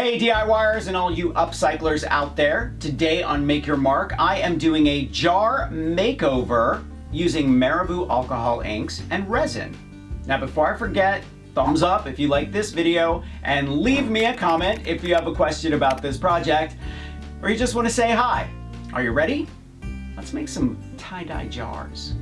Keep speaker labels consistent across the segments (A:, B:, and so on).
A: Hey DIYers and all you upcyclers out there. Today on Make Your Mark, I am doing a jar makeover using Marabu alcohol inks and resin. Now before I forget, thumbs up if you like this video and leave me a comment if you have a question about this project or you just want to say hi. Are you ready? Let's make some tie-dye jars.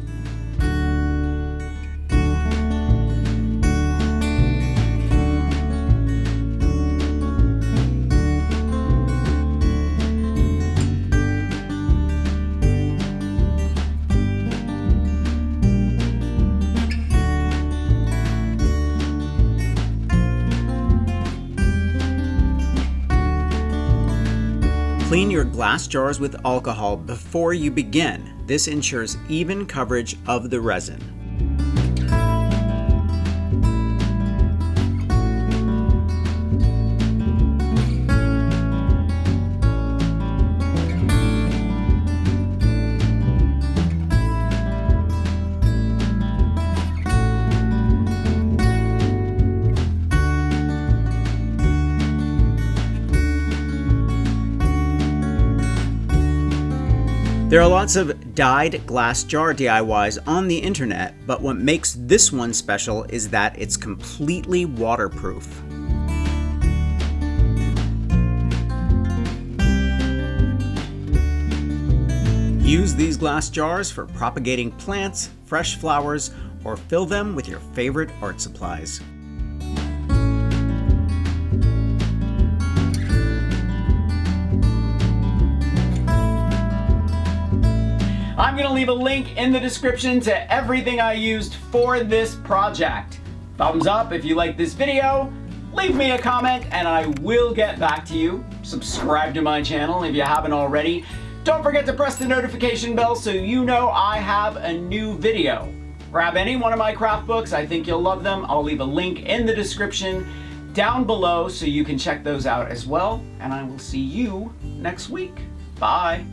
A: Clean your glass jars with alcohol before you begin. This ensures even coverage of the resin. There are lots of dyed glass jar DIYs on the internet, but what makes this one special is that it's completely waterproof. Use these glass jars for propagating plants, fresh flowers, or fill them with your favorite art supplies. I'm going to leave a link in the description to everything I used for this project. Thumbs up if you like this video, leave me a comment and I will get back to you. Subscribe to my channel if you haven't already. Don't forget to press the notification bell so you know I have a new video. Grab any one of my craft books, I think you'll love them. I'll leave a link in the description down below so you can check those out as well. And I will see you next week. Bye.